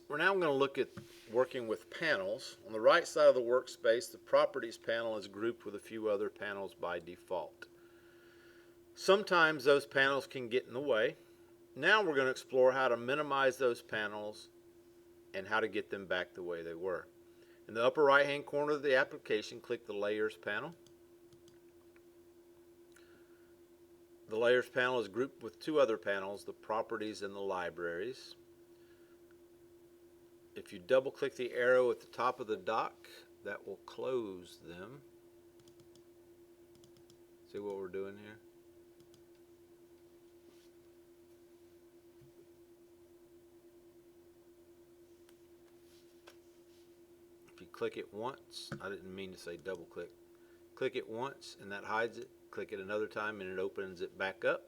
We're now going to look at working with panels. On the right side of the workspace, the Properties panel is grouped with a few other panels by default. Sometimes those panels can get in the way. Now we're going to explore how to minimize those panels and how to get them back the way they were. In the upper right hand corner of the application, click the Layers panel. The Layers panel is grouped with two other panels, the Properties and the Libraries. If you double click the arrow at the top of the dock, that will close them. See what we're doing here? If you click it once, I didn't mean to say double click. Click it once and that hides it. Click it another time and it opens it back up.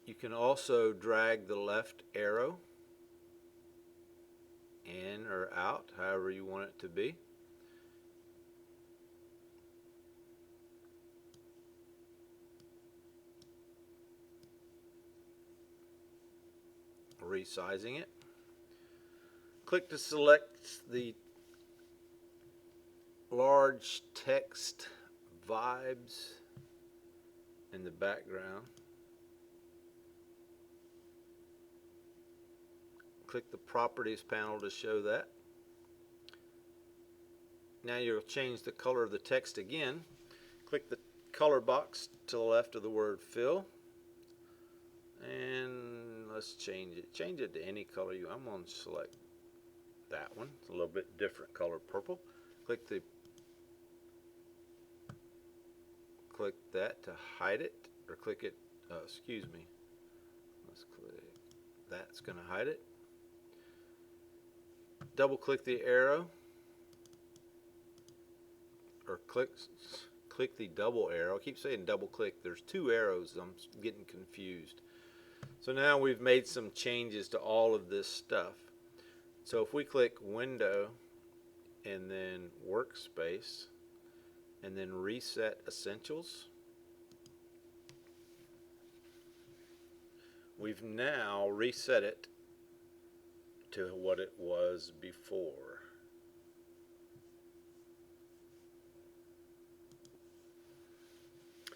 You can also drag the left arrow in or out, however you want it to be. Resizing it. Click to select the large text vibes in the background. Click the Properties panel to show that. Now you'll change the color of the text again. Click the color box to the left of the word fill. And let's change it. Change it to any color you. I'm going to select that one. It's a little bit different color, purple. Click that to hide it, or click it. Excuse me. Let's click. That's going to hide it. Double click the arrow, or click the double arrow. I keep saying double click. There's two arrows. I'm getting confused. So now we've made some changes to all of this stuff. So if we click Window and then Workspace and then Reset Essentials, we've now reset it to what it was before.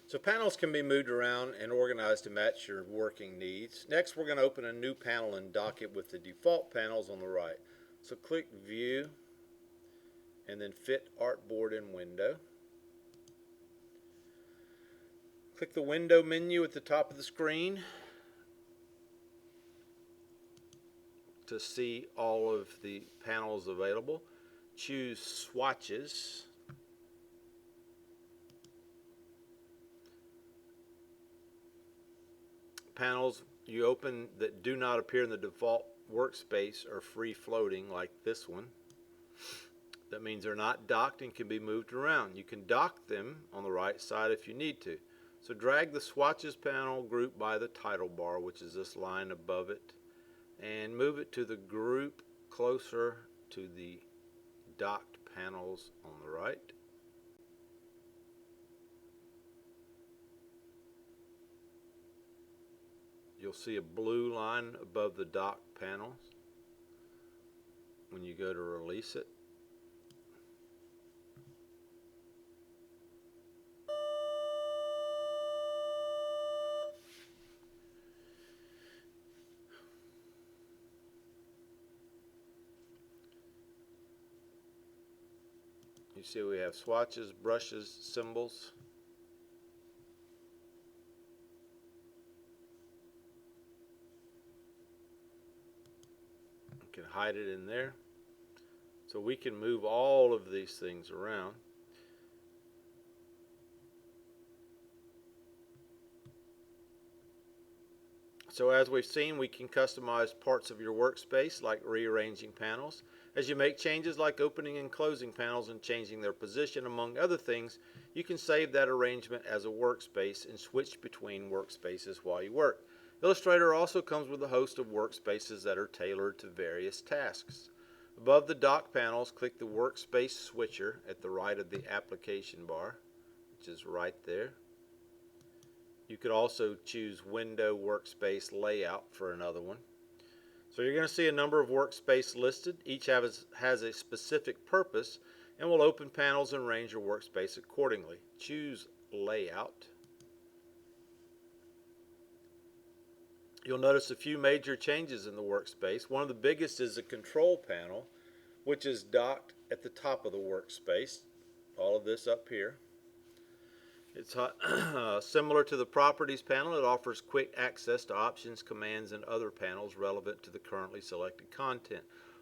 So panels can be moved around and organized to match your working needs. Next, we're going to open a new panel and dock it with the default panels on the right. So click View and then Fit Artboard in Window. Click the Window menu at the top of the screen to see all of the panels available. Choose Swatches. Panels you open that do not appear in the default workspace are free floating, like this one. That means they're not docked and can be moved around. You can dock them on the right side if you need to. So drag the Swatches panel group by the title bar, which is this line above it, and move it to the group closer to the docked panels on the right. You'll see a blue line above the dock panels when you go to release it. You see we have swatches, brushes, symbols. You can hide it in there. So we can move all of these things around. So as we've seen, we can customize parts of your workspace, like rearranging panels. As you make changes like opening and closing panels and changing their position, among other things, you can save that arrangement as a workspace and switch between workspaces while you work. Illustrator also comes with a host of workspaces that are tailored to various tasks. Above the dock panels, click the Workspace switcher at the right of the application bar, which is right there. You could also choose Window Workspace Layout for another one. So you're going to see a number of workspace listed. Each has a specific purpose and will open panels and arrange your workspace accordingly. Choose Layout. You'll notice a few major changes in the workspace. One of the biggest is the control panel, which is docked at the top of the workspace. All of this up here. It's similar to the Properties panel. It offers quick access to options, commands, and other panels relevant to the currently selected content.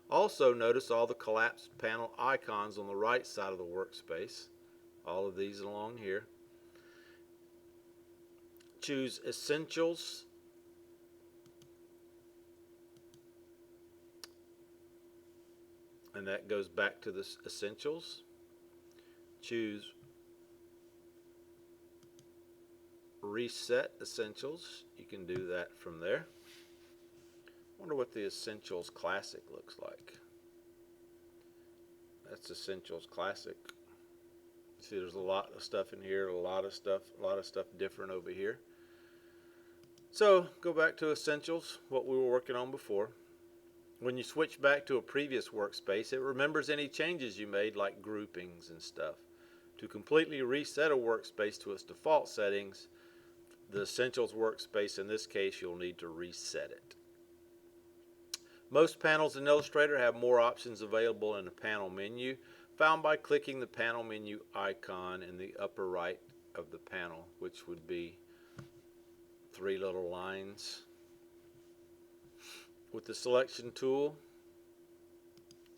Also, notice all the collapsed panel icons on the right side of the workspace. All of these along here. Choose Essentials. And that goes back to the Essentials. Choose Reset Essentials. You can do that from there. Wonder what the Essentials Classic looks like. That's Essentials Classic. See, there's a lot of stuff in here, a lot of stuff different over here. So go back to Essentials, what we were working on before. When you switch back to a previous workspace, it remembers any changes you made, like groupings and stuff. To completely reset a workspace to its default settings, the Essentials workspace, in this case, you'll need to reset it. Most panels in Illustrator have more options available in the panel menu, found by clicking the panel menu icon in the upper right of the panel, which would be three little lines. With the selection tool,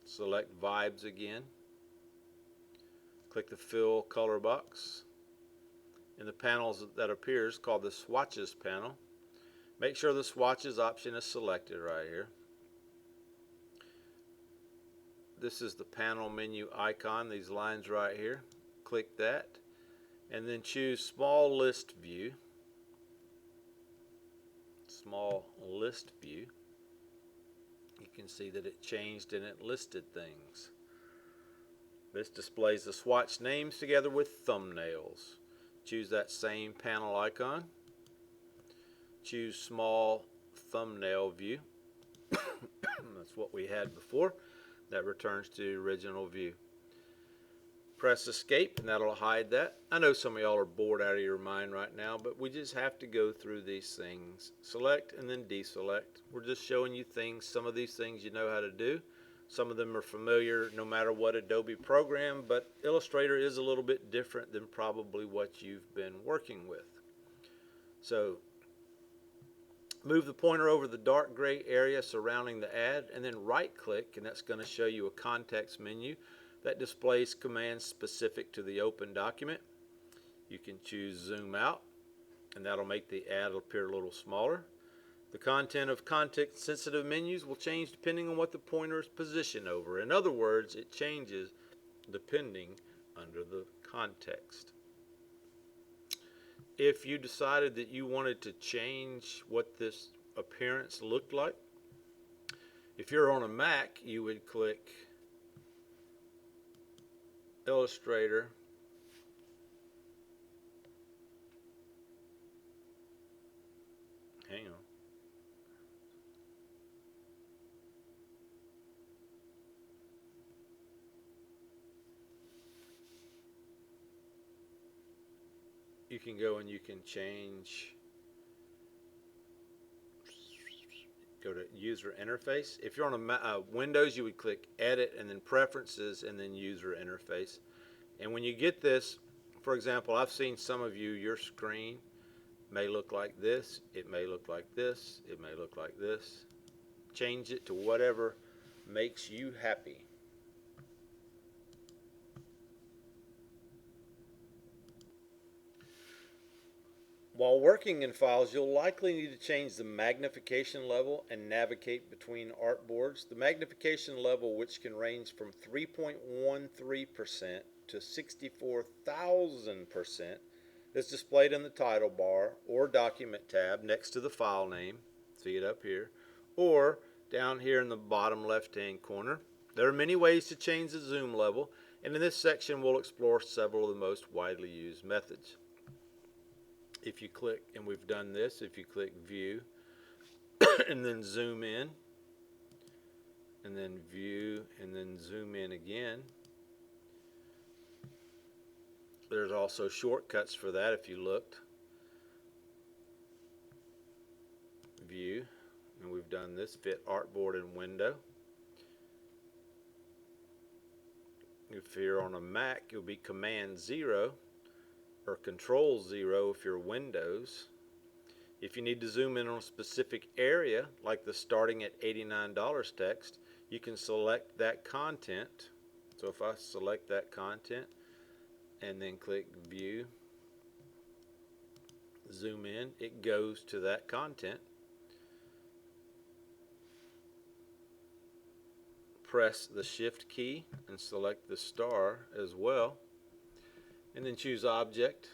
select Vibes again. Click the Fill color box. In the panels that appears, called the Swatches panel, make sure the Swatches option is selected right here. This is the panel menu icon, these lines right here. Click that, and then choose Small List View. Small List View. You can see that it changed and it listed things. This displays the swatch names together with thumbnails. Choose that same panel icon. Choose Small Thumbnail View. That's what we had before. That returns to the original view. Press Escape and that'll hide that. I know some of y'all are bored out of your mind right now, but we just have to go through these things. Select and then deselect. We're just showing you things. Some of these things you know how to do. Some of them are familiar no matter what Adobe program, but Illustrator is a little bit different than probably what you've been working with. So move the pointer over the dark gray area surrounding the ad and then right click, and that's going to show you a context menu that displays commands specific to the open document. You can choose Zoom Out, and that'll make the ad appear a little smaller. The content of context-sensitive menus will change depending on what the pointer is positioned over. In other words, it changes depending under the context. If you decided that you wanted to change what this appearance looked like, if you're on a Mac, you would click Illustrator, hang on, you can go and you can change, go to User Interface. If you're on a Windows, you would click Edit and then Preferences and then User Interface. And when you get this, for example, I've seen some of you, your screen may look like this, it may look like this, it may look like this. Change it to whatever makes you happy. While working in files, you'll likely need to change the magnification level and navigate between artboards. The magnification level, which can range from 3.13% to 64,000%, is displayed in the title bar or document tab next to the file name. See it up here, or down here in the bottom left-hand corner. There are many ways to change the zoom level, and in this section we'll explore several of the most widely used methods. If you click, and we've done this, if you click View and then Zoom in, and then view, and then zoom in again. There's also shortcuts for that if you looked. View, and we've done this, fit artboard and window. If you're on a Mac, you'll be Command 0 or Control 0 if you're Windows. If you need to zoom in on a specific area, like the starting at $89 text, you can select that content. So if I select that content and then click View, zoom in, it goes to that content. Press the Shift key and select the star as well, and then choose Object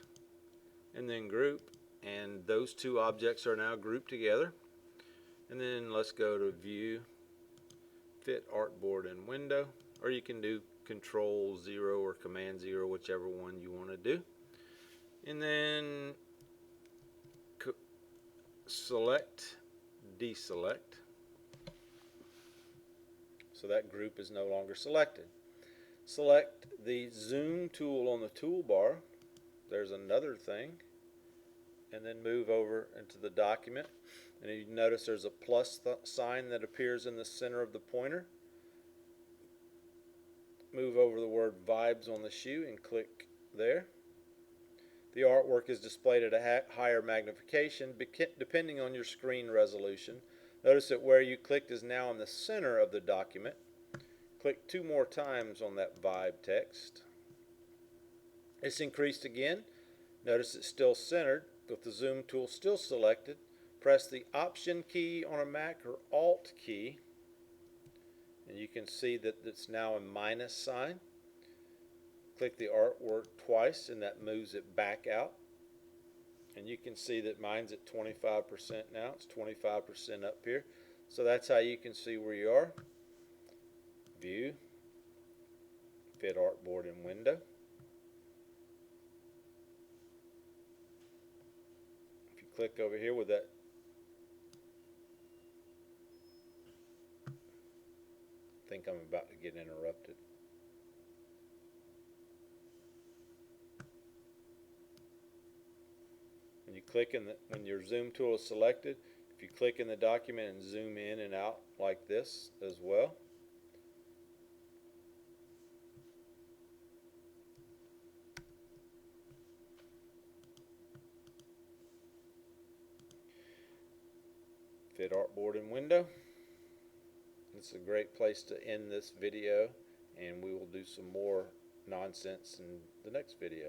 and then Group, and those two objects are now grouped together. And then let's go to View, Fit Artboard and Window, or you can do Control 0 or Command 0, whichever one you want to do. And then select, deselect. So that group is no longer selected. Select the zoom tool on the toolbar. There's another thing. And then move over into the document. And you notice there's a plus sign that appears in the center of the pointer. Move over the word Vibes on the shoe and click there. The artwork is displayed at a higher magnification depending on your screen resolution. Notice that where you clicked is now in the center of the document. Click 2 more times on that vibe text. It's increased again. Notice it's still centered with the zoom tool still selected. Press the Option key on a Mac or Alt key, and you can see that it's now a minus sign. Click the artwork twice and that moves it back out. And you can see that mine's at 25% now. It's 25% up here. So that's how you can see where you are. View, Fit Artboard and Window. If you click over here with that, I think I'm about to get interrupted. When you click in when your zoom tool is selected, if you click in the document and zoom in and out like this as well. Fit Artboard and Window. It's a great place to end this video, and we will do some more nonsense in the next video.